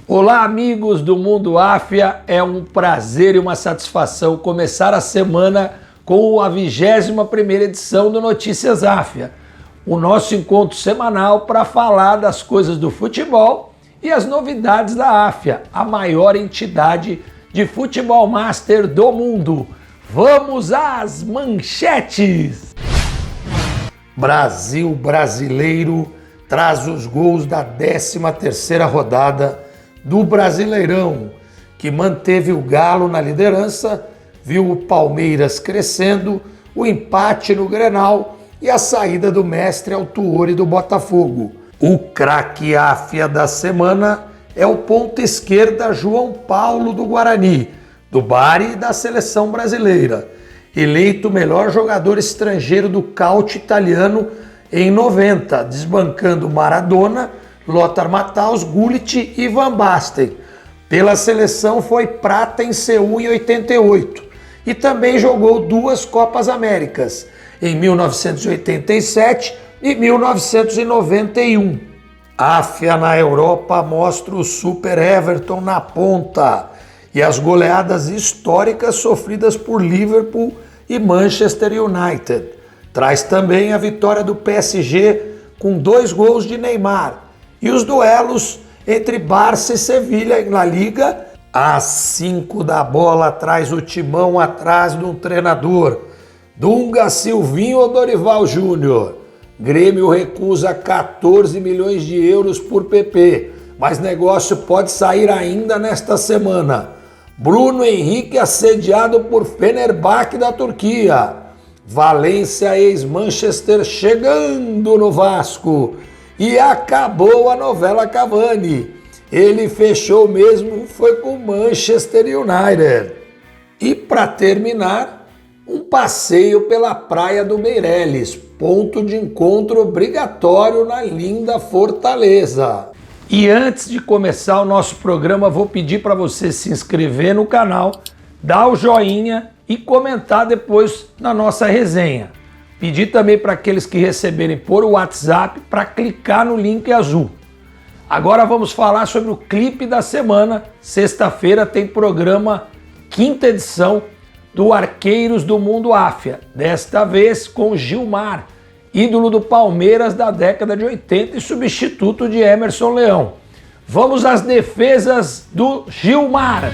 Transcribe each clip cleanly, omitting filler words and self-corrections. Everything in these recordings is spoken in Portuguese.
Olá, amigos do Mundo Áfia, é um prazer e uma satisfação começar a semana com a 21ª edição do Notícias Áfia, o nosso encontro semanal para falar das coisas do futebol e as novidades da Áfia, a maior entidade de futebol master do mundo. Vamos às manchetes! Brasil brasileiro traz os gols da 13ª rodada do Brasileirão, que manteve o Galo na liderança, viu o Palmeiras crescendo, o empate no Grenal e a saída do mestre Autuori do Botafogo. O craque Áfia da semana é o ponta esquerda João Paulo do Guarani, do Bari e da seleção brasileira, eleito o melhor jogador estrangeiro do caute italiano em 90, desbancando Maradona, Lothar Matthaus, Gullit e Van Basten. Pela seleção foi prata em Seul em 88 e também jogou 2 Copas Américas, em 1987 e 1991. Áfia na Europa mostra o Super Everton na ponta e as goleadas históricas sofridas por Liverpool e Manchester United. Traz também a vitória do PSG com 2 gols de Neymar e os duelos entre Barça e Sevilha na Liga. Às 5 da bola traz o timão atrás de um treinador, Dunga, Silvinho ou Dorival Júnior. Grêmio recusa 14 milhões de euros por PP, mas negócio pode sair ainda nesta semana. Bruno Henrique assediado por Fenerbahçe da Turquia. Valência ex-Manchester chegando no Vasco. E acabou a novela Cavani. Ele fechou mesmo, foi com o Manchester United. E para terminar, um passeio pela Praia do Meireles, ponto de encontro obrigatório na linda Fortaleza. E antes de começar o nosso programa, vou pedir para você se inscrever no canal, dar o joinha e comentar depois na nossa resenha. Pedir também para aqueles que receberem por WhatsApp para clicar no link azul. Agora vamos falar sobre o clipe da semana. Sexta-feira tem programa 5ª edição do Arqueiros do Mundo Áfia. Desta vez com Gilmar, ídolo do Palmeiras da década de 80 e substituto de Emerson Leão. Vamos às defesas do Gilmar.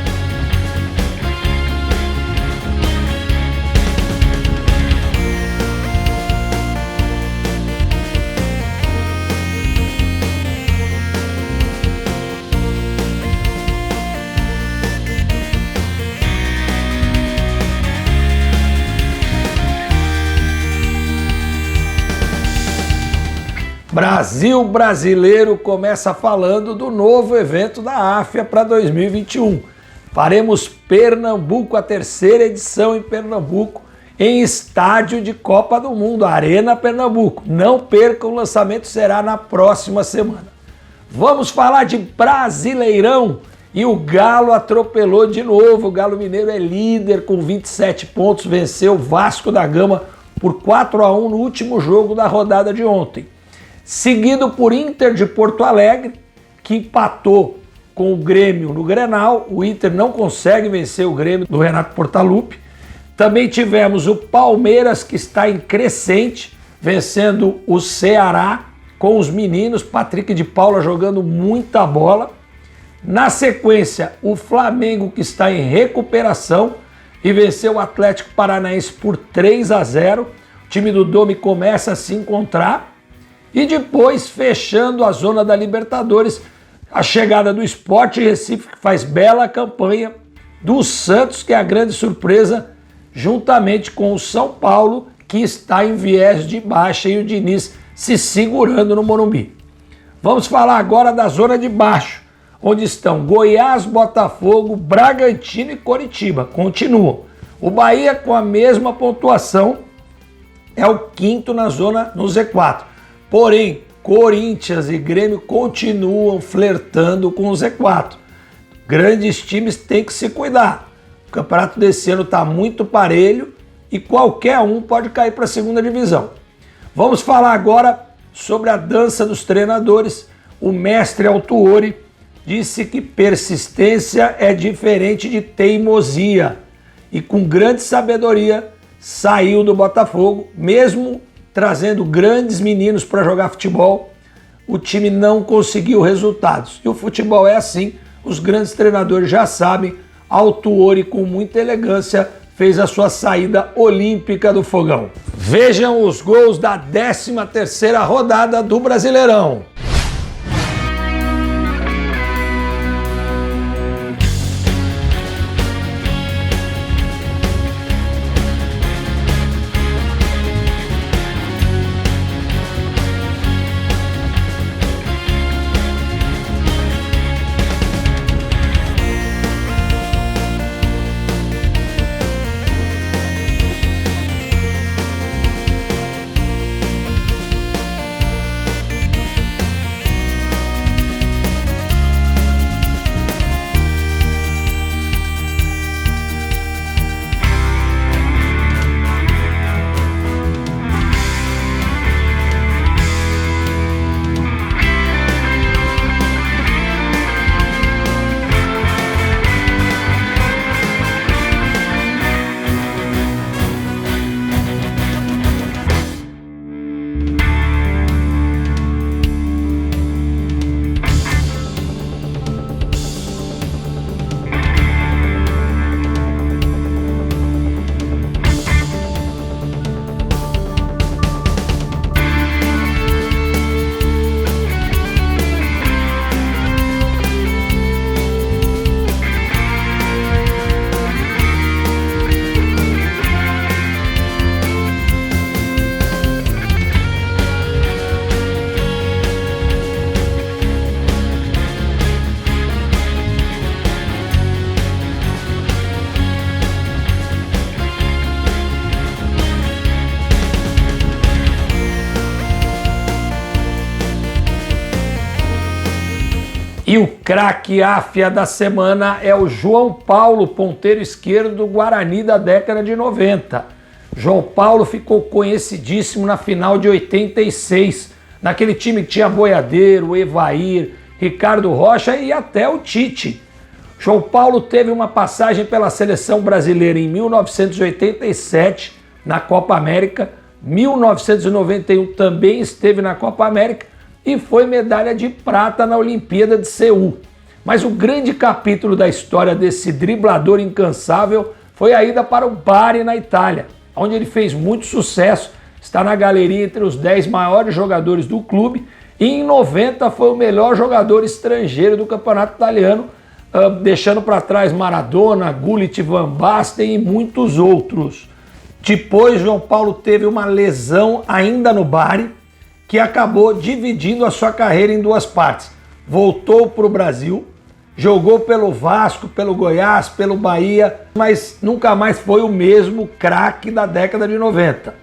Brasil brasileiro começa falando do novo evento da Áfia para 2021. Faremos Pernambuco, a 3ª edição em Pernambuco, em estádio de Copa do Mundo, Arena Pernambuco. Não perca, o lançamento será na próxima semana. Vamos falar de Brasileirão e o Galo atropelou de novo. O Galo Mineiro é líder com 27 pontos, venceu o Vasco da Gama por 4-1 no último jogo da rodada de ontem. Seguido por Inter de Porto Alegre, que empatou com o Grêmio no Grenal. O Inter não consegue vencer o Grêmio do Renato Portaluppi. Também tivemos o Palmeiras, que está em crescente, vencendo o Ceará com os meninos, Patrick de Paula jogando muita bola. Na sequência, o Flamengo, que está em recuperação e venceu o Atlético Paranaense por 3-0. O time do Domi começa a se encontrar. E depois, fechando a zona da Libertadores, a chegada do Sport Recife, que faz bela campanha, do Santos, que é a grande surpresa, juntamente com o São Paulo, que está em viés de baixa, e o Diniz se segurando no Morumbi. Vamos falar agora da zona de baixo, onde estão Goiás, Botafogo, Bragantino e Coritiba. Continuam. O Bahia, com a mesma pontuação, é o 5º na zona no Z4. Porém, Corinthians e Grêmio continuam flertando com o Z4. Grandes times têm que se cuidar. O campeonato desse ano está muito parelho e qualquer um pode cair para a 2ª divisão. Vamos falar agora sobre a dança dos treinadores. O mestre Autuori disse que persistência é diferente de teimosia e com grande sabedoria saiu do Botafogo, mesmo trazendo grandes meninos para jogar futebol, o time não conseguiu resultados. E o futebol é assim, os grandes treinadores já sabem, Autuori com muita elegância fez a sua saída olímpica do Fogão. Vejam os gols da 13ª rodada do Brasileirão. E o craque áfia da semana é o João Paulo, ponteiro esquerdo do Guarani da década de 90. João Paulo ficou conhecidíssimo na final de 86, naquele time que tinha Boiadeiro, Evair, Ricardo Rocha e até o Tite. João Paulo teve uma passagem pela seleção brasileira em 1987 na Copa América, 1991 também esteve na Copa América e foi medalha de prata na Olimpíada de Seul. Mas o grande capítulo da história desse driblador incansável foi a ida para o Bari, na Itália, onde ele fez muito sucesso, está na galeria entre os 10 maiores jogadores do clube e em 90 foi o melhor jogador estrangeiro do campeonato italiano, deixando para trás Maradona, Gullit, Van Basten e muitos outros. Depois, João Paulo teve uma lesão ainda no Bari, que acabou dividindo a sua carreira em duas partes. Voltou para o Brasil, jogou pelo Vasco, pelo Goiás, pelo Bahia, mas nunca mais foi o mesmo craque da década de 90.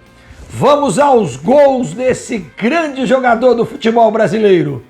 Vamos aos gols desse grande jogador do futebol brasileiro.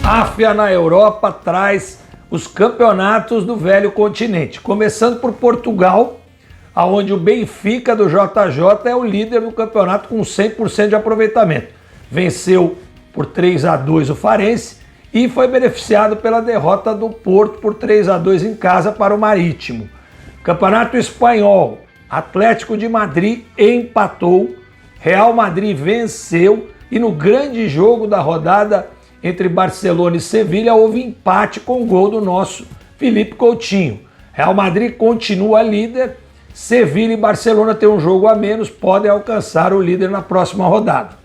Áfia na Europa traz os campeonatos do velho continente, começando por Portugal, onde o Benfica do JJ é o líder do campeonato com 100% de aproveitamento. Venceu por 3-2 o Farense e foi beneficiado pela derrota do Porto por 3-2 em casa para o Marítimo. Campeonato Espanhol, Atlético de Madrid empatou, Real Madrid venceu e no grande jogo da rodada entre Barcelona e Sevilha houve empate com o gol do nosso Felipe Coutinho. Real Madrid continua líder, Sevilha e Barcelona têm um jogo a menos, podem alcançar o líder na próxima rodada.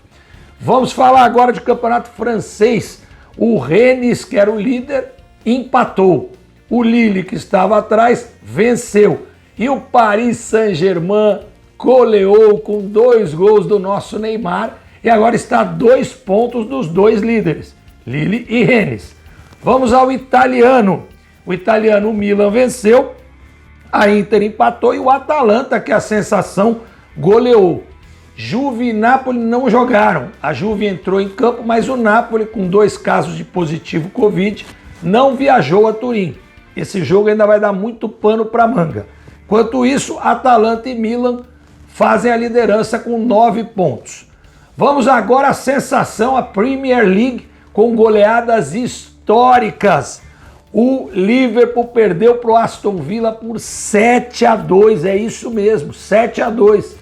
Vamos falar agora de campeonato francês, O Rennes, que era o líder, empatou. O Lille, que estava atrás, venceu. E o Paris Saint-Germain goleou com 2 gols do nosso Neymar e agora está a 2 pontos dos 2 líderes, Lille e Rennes. Vamos ao italiano. O italiano, o Milan, venceu, a Inter empatou e o Atalanta, que é a sensação, goleou. Juve e Napoli não jogaram. A Juve entrou em campo, mas o Napoli, com 2 casos de positivo Covid, não viajou a Turim. Esse jogo ainda vai dar muito pano para manga. Enquanto isso, Atalanta e Milan fazem a liderança com 9 pontos. Vamos agora à sensação, a Premier League, com goleadas históricas. O Liverpool perdeu para o Aston Villa por 7-2, é isso mesmo, 7-2.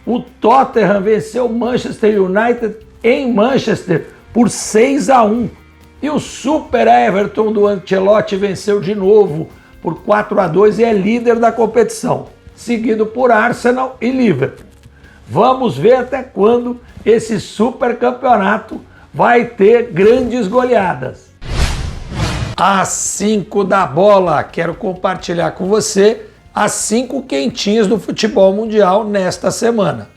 O Tottenham venceu o Manchester United em Manchester por 6-1. E o Super Everton do Ancelotti venceu de novo por 4-2 e é líder da competição, seguido por Arsenal e Liverpool. Vamos ver até quando esse super campeonato vai ter grandes goleadas. Às 5 da bola, quero compartilhar com você as 5 quentinhas do futebol mundial nesta semana.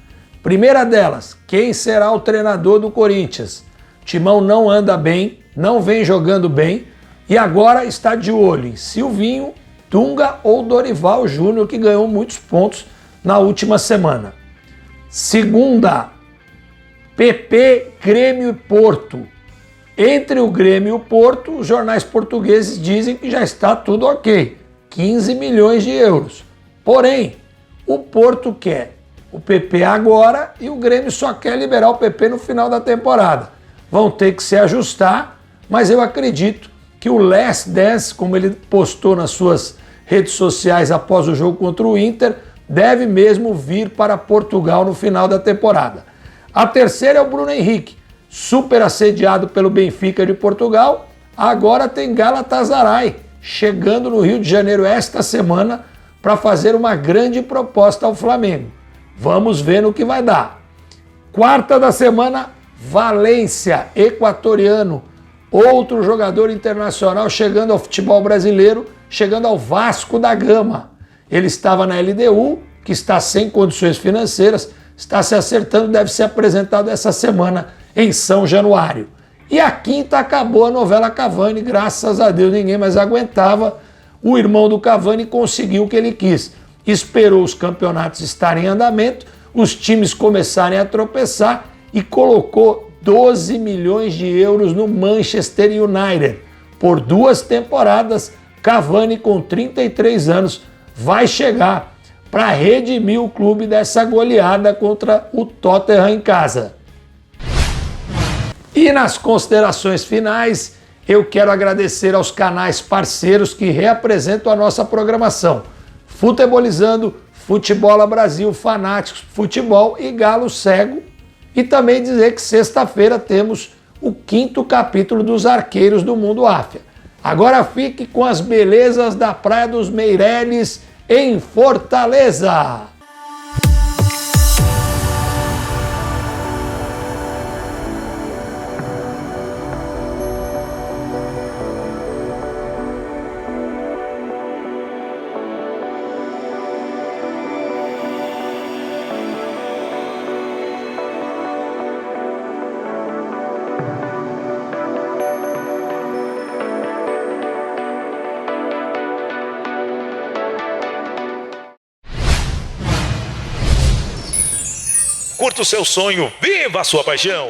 Primeira delas, quem será o treinador do Corinthians? O Timão não anda bem, não vem jogando bem e agora está de olho em Silvinho, Dunga ou Dorival Júnior, que ganhou muitos pontos na última semana. Segunda, PP, Grêmio e Porto. Entre o Grêmio e o Porto, os jornais portugueses dizem que já está tudo ok, 15 milhões de euros. Porém, o Porto quer o PP agora e o Grêmio só quer liberar o PP no final da temporada. Vão ter que se ajustar, mas eu acredito que o Last Dance, como ele postou nas suas redes sociais após o jogo contra o Inter, deve mesmo vir para Portugal no final da temporada. A terceira é o Bruno Henrique, super assediado pelo Benfica de Portugal, agora tem Galatasaray, chegando no Rio de Janeiro esta semana para fazer uma grande proposta ao Flamengo. Vamos ver no que vai dar. Quarta da semana, Valência, equatoriano, outro jogador internacional chegando ao futebol brasileiro, chegando ao Vasco da Gama. Ele estava na LDU, que está sem condições financeiras, está se acertando, deve ser apresentado essa semana em São Januário. E a quinta acabou a novela Cavani, graças a Deus ninguém mais aguentava. O irmão do Cavani conseguiu o que ele quis. Esperou os campeonatos estarem em andamento, os times começarem a tropeçar e colocou 12 milhões de euros no Manchester United. Por 2 temporadas, Cavani, com 33 anos, vai chegar para redimir o clube dessa goleada contra o Tottenham em casa. E nas considerações finais, eu quero agradecer aos canais parceiros que reapresentam a nossa programação. Futebolizando, Futebola Brasil, Fanáticos Futebol e Galo Cego. E também dizer que sexta-feira temos o 5º capítulo dos Arqueiros do Mundo Áfia. Agora fique com as belezas da Praia dos Meireles, em Fortaleza. Curta o seu sonho, viva a sua paixão!